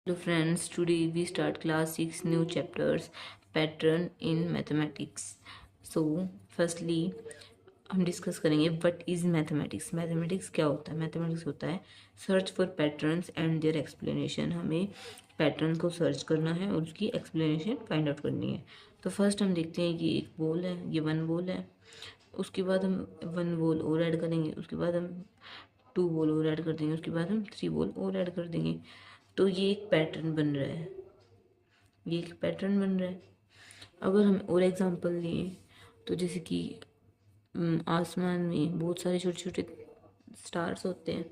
Hello friends, today we start class 6 new chapters pattern in mathematics. So firstly हम discuss करेंगे what is mathematics. Mathematics क्या होता है? Mathematics होता है search for patterns and their explanation. हमें pattern को सर्च करना है और उसकी एक्सप्लेनेशन फाइंड आउट करनी है। तो फर्स्ट हम देखते हैं कि एक बॉल है, ये वन बॉल है। उसके बाद हम वन बॉल और ऐड करेंगे, उसके बाद हम टू बॉल और ऐड कर देंगे, उसके बाद हम थ्री बॉल और ऐड कर देंगे। तो ये एक पैटर्न बन रहा है, ये एक पैटर्न बन रहा है। अगर हम और एग्जांपल लें तो जैसे कि आसमान में बहुत सारे छोटे छोटे स्टार्स होते हैं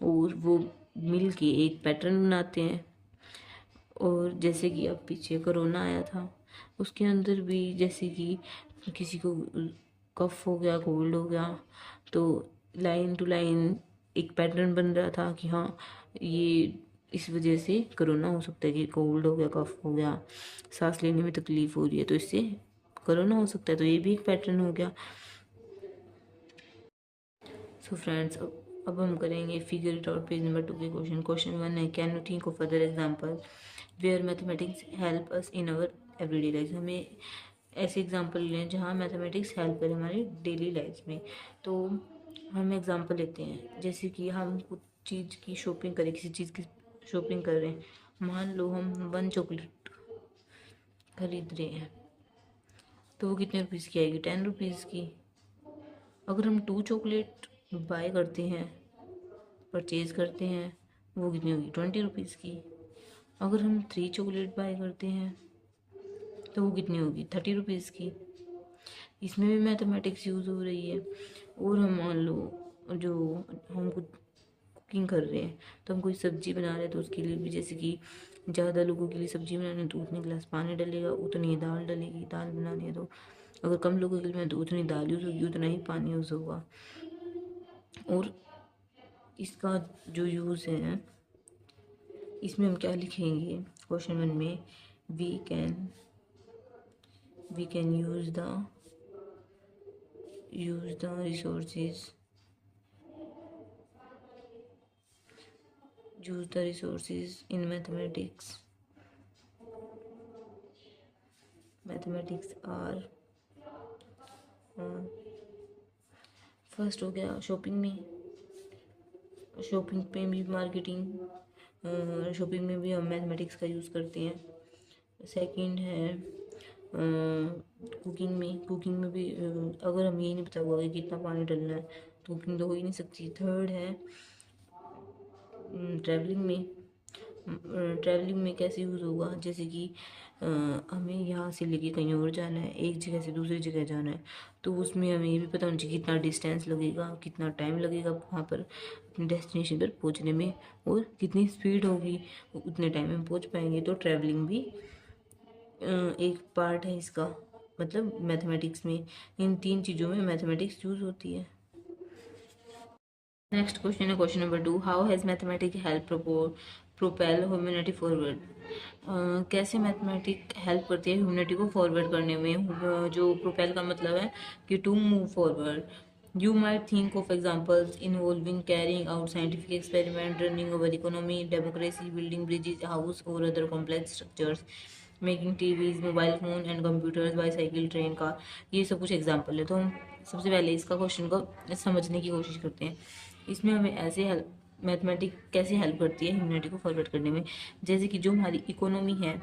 और वो मिल के एक पैटर्न बनाते हैं। और जैसे कि अब पीछे कोरोना आया था, उसके अंदर भी जैसे कि किसी को कफ हो गया, कोल्ड हो गया, तो लाइन टू लाइन एक पैटर्न बन रहा था कि हाँ ये इस वजह से कोरोना हो सकता है, कि कोल्ड हो गया, कफ हो गया, सांस लेने में तकलीफ हो रही है तो इससे कोरोना हो सकता है। तो ये भी एक पैटर्न हो गया। सो फ्रेंड्स, अब हम करेंगे figure it out page number 2 के क्वेश्चन। क्वेश्चन 1 है, can you think of other example where mathematics help us in our everyday life. हमें ऐसे एग्जांपल लें जहाँ मैथमेटिक्स हेल्प करे हमारी डेली लाइफ में। तो हम एग्जांपल लेते हैं, जैसे कि हम कुछ चीज़ की शॉपिंग करें, किसी चीज़ की शॉपिंग कर रहे हैं। मान लो हम वन चॉकलेट खरीद रहे हैं, तो वो कितने रुपीज़ की आएगी? 10 रुपीज़ की। अगर हम टू चॉकलेट बाय करते हैं, परचेज करते हैं, वो कितनी होगी? 20 रुपीज़ की। अगर हम थ्री चॉकलेट बाय करते हैं तो वो कितनी होगी? 30 रुपीज़ की। इसमें भी मैथमेटिक्स यूज़ हो रही है। और हम मान लो जो हम कुछ कुकिंग कर रहे हैं, तो हम कोई सब्जी बना रहे हैं, तो उसके लिए भी जैसे कि ज़्यादा लोगों के लिए सब्जी बनानी है तो उतने गिलास पानी डलेगा, उतनी ही दाल डलेगी। दाल बनानी है तो अगर कम लोगों के लिए तो उतनी दाल यूज़ होगी, उतना ही पानी यूज़ होगा। और इसका जो यूज़ है, इसमें हम क्या लिखेंगे? क्वेश्चन 1 में we can use the resources in mathematics are first हो गया शॉपिंग में, शॉपिंग पे भी मार्केटिंग, शॉपिंग में भी हम मैथमेटिक्स का यूज़ करते हैं। सेकंड है कुकिंग में भी अगर हम ये नहीं पता होगा कि कितना पानी डालना है तो कुकिंग तो हो ही नहीं सकती। थर्ड है ट्रैवलिंग में कैसे यूज़ होगा? जैसे कि हमें यहाँ से लेके कहीं और जाना है, एक जगह से दूसरी जगह जाना है, तो उसमें हमें ये भी पता होना चाहिए कितना डिस्टेंस लगेगा, कितना टाइम लगेगा वहाँ पर अपनी डेस्टिनेशन पर पहुँचने में, और कितनी स्पीड होगी, उतने टाइम में पहुँच पाएंगे। तो ट्रैवलिंग भी एक पार्ट है इसका। मतलब मैथमेटिक्स में इन तीन चीज़ों में मैथमेटिक्स यूज़ होती है। नेक्स्ट क्वेश्चन है question number 2, how has mathematics help propel humanity forward. कैसे मैथमेटिक हेल्प करती है ह्यूमैनिटी को फॉरवर्ड करने में? जो प्रोपेल का मतलब है कि to move forward. You might think of examples involving carrying out scientific experiment, running over economy, democracy, building bridges, house और other complex structures, making TVs, mobile phone and computers, bicycle, train, car. ये सब कुछ example है। तो हम सबसे पहले इसका क्वेश्चन को समझने की कोशिश करते हैं। इसमें हमें ऐसे हेल्प मैथमेटिक कैसे हेल्प करती है ह्यूमैनिटी को फॉरवर्ड करने में? जैसे कि जो हमारी इकोनॉमी है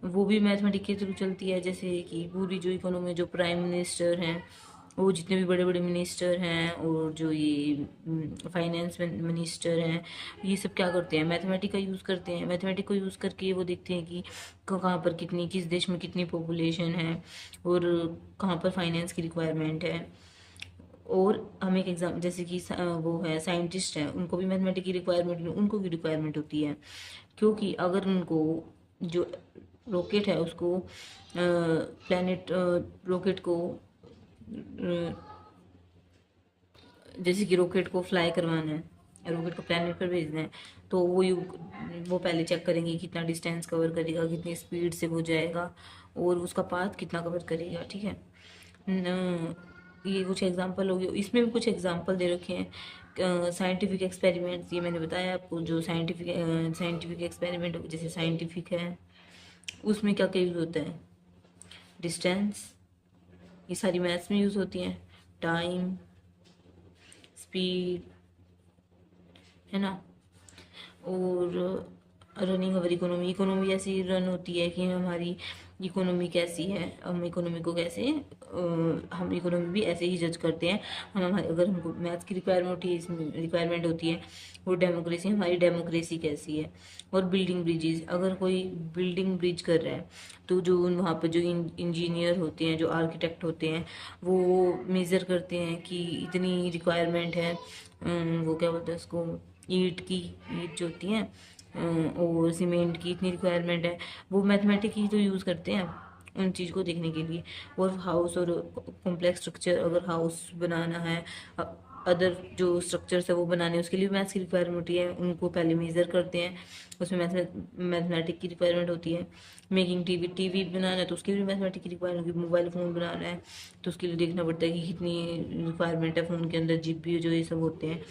वो भी मैथमेटिक के थ्रू चलती है। जैसे कि पूरी जो इकोनॉमी, जो प्राइम मिनिस्टर हैं, वो जितने भी बड़े बड़े मिनिस्टर हैं, और जो ये फाइनेंस मिनिस्टर हैं, ये सब क्या करते हैं? मैथमेटिक का यूज़ करते हैं। मैथमेटिक को यूज़ करके वो देखते हैं कि कहाँ पर कितनी, किस देश में कितनी पॉपुलेशन है और कहाँ पर फाइनेंस की रिक्वायरमेंट है। और हम एक एग्जाम, जैसे कि वो है साइंटिस्ट हैं, उनको भी मैथमेटिक की रिक्वायरमेंट, उनको की रिक्वायरमेंट होती है। क्योंकि अगर उनको जो रॉकेट है उसको प्लैनेट रॉकेट को जैसे कि रॉकेट को फ्लाई करवाना है, रॉकेट को प्लैनेट पर भेजना है, तो वो पहले चेक करेंगे कितना डिस्टेंस कवर करेगा, कितनी स्पीड से वो जाएगा, और उसका पाथ कितना कवर करेगा। ठीक है ये कुछ एग्जांपल हो गए। इसमें भी कुछ एग्जांपल दे रखे हैं साइंटिफिक एक्सपेरिमेंट्स, ये मैंने बताया आपको, जो साइंटिफिक एक्सपेरिमेंट जैसे साइंटिफिक है उसमें क्या क्या यूज़ होता है, डिस्टेंस, ये सारी मैथ्स में यूज़ होती हैं, टाइम, स्पीड, है ना, और रनिंग अवर इकोनॉमी, इकोनॉमी ऐसी रन होती है कि हमारी इकोनॉमी कैसी है, हम इकोनॉमी को कैसे हम इकोनॉमी भी ऐसे ही जज करते हैं। हम हमारे अगर हमको मैथ्स की रिक्वायरमेंट होती है, वो डेमोक्रेसी, हमारी डेमोक्रेसी कैसी है। और बिल्डिंग ब्रिजेस, अगर कोई बिल्डिंग ब्रिज कर रहा है तो जो वहाँ पर जो इंजीनियर होते हैं, जो आर्किटेक्ट होते हैं, वो मेज़र करते हैं कि इतनी रिक्वायरमेंट है, वो क्या बोलते हैं उसको, ईंट जो होती हैं, और सीमेंट की इतनी रिक्वायरमेंट है, वो मैथमेटिक ही तो यूज़ करते हैं उन चीज़ को देखने के लिए। और हाउस और कॉम्प्लेक्स स्ट्रक्चर, अगर हाउस बनाना है, अदर जो स्ट्रक्चर्स है वो बनाने, उसके लिए मैथ्स की रिक्वायरमेंट होती है, उनको पहले मेज़र करते हैं, उसमें मैथमेटिक की रिक्वायरमेंट होती है। मेकिंग टीवी बनाना है तो उसके लिए मैथमेटिक की रिक्वायरमेंट होगी। मोबाइल फ़ोन बनाना है तो उसके लिए देखना पड़ता है कि कितनी रिक्वायरमेंट है फ़ोन के अंदर, जीपीयू जो ये सब होते हैं।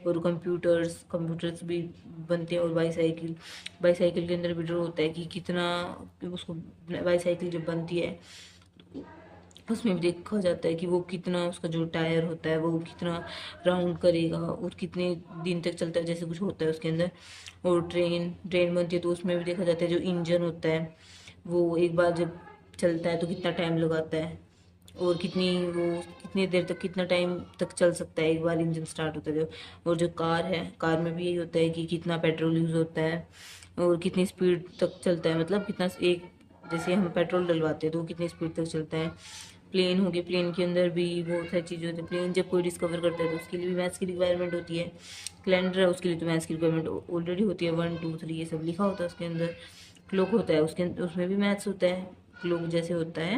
और कंप्यूटर्स भी बनते हैं। और बाईसाइकिल के अंदर भी ड्रॉ होता है कि कितना उसको, बाईसाइकिल जब बनती है उसमें भी देखा जाता है कि वो कितना, उसका जो टायर होता है वो कितना राउंड करेगा और कितने दिन तक चलता है, जैसे कुछ होता है उसके अंदर। और ट्रेन बनती है तो उसमें भी देखा जाता है जो इंजन होता है वो एक बार जब चलता है तो कितना टाइम लगाता है, और कितनी देर तक, कितना टाइम तक चल सकता है एक बार इंजन स्टार्ट होता है जब। और जो कार है, कार में भी यही होता है कि कितना पेट्रोल यूज़ होता है और कितनी स्पीड तक चलता है, मतलब कितना एक, जैसे हम पेट्रोल डलवाते हैं तो वो कितनी स्पीड तक चलता है। प्लेन हो गए, प्लेन के अंदर भी बहुत सारी चीज़ें होती हैं। प्लेन जब कोई डिस्कवर करता है तो उसके लिए भी मैथ्स की रिक्वायरमेंट होती है। कैलेंडर है, उसके लिए तो मैथ्स की रिक्वायरमेंट ऑलरेडी होती है, 1 2 3 ये सब लिखा होता है उसके अंदर। क्लॉक होता है, उसमें भी मैथ्स होता है। क्लॉक जैसे होता है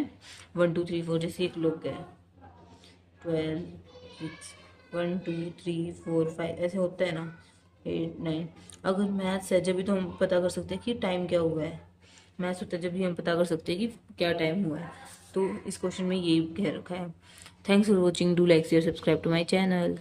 1 2 3 4, जैसे एक क्लॉक है 12 6 1 2 3 4 5 ऐसे होता है ना, 8 9। अगर मैथ्स है जब भी तो हम पता कर सकते हैं कि टाइम क्या हुआ है, मैथ्स होता है जब भी हम पता कर सकते हैं कि क्या टाइम हुआ है। तो इस क्वेश्चन में यही कह रखा है। Thanks for watching, do like share subscribe to my channel.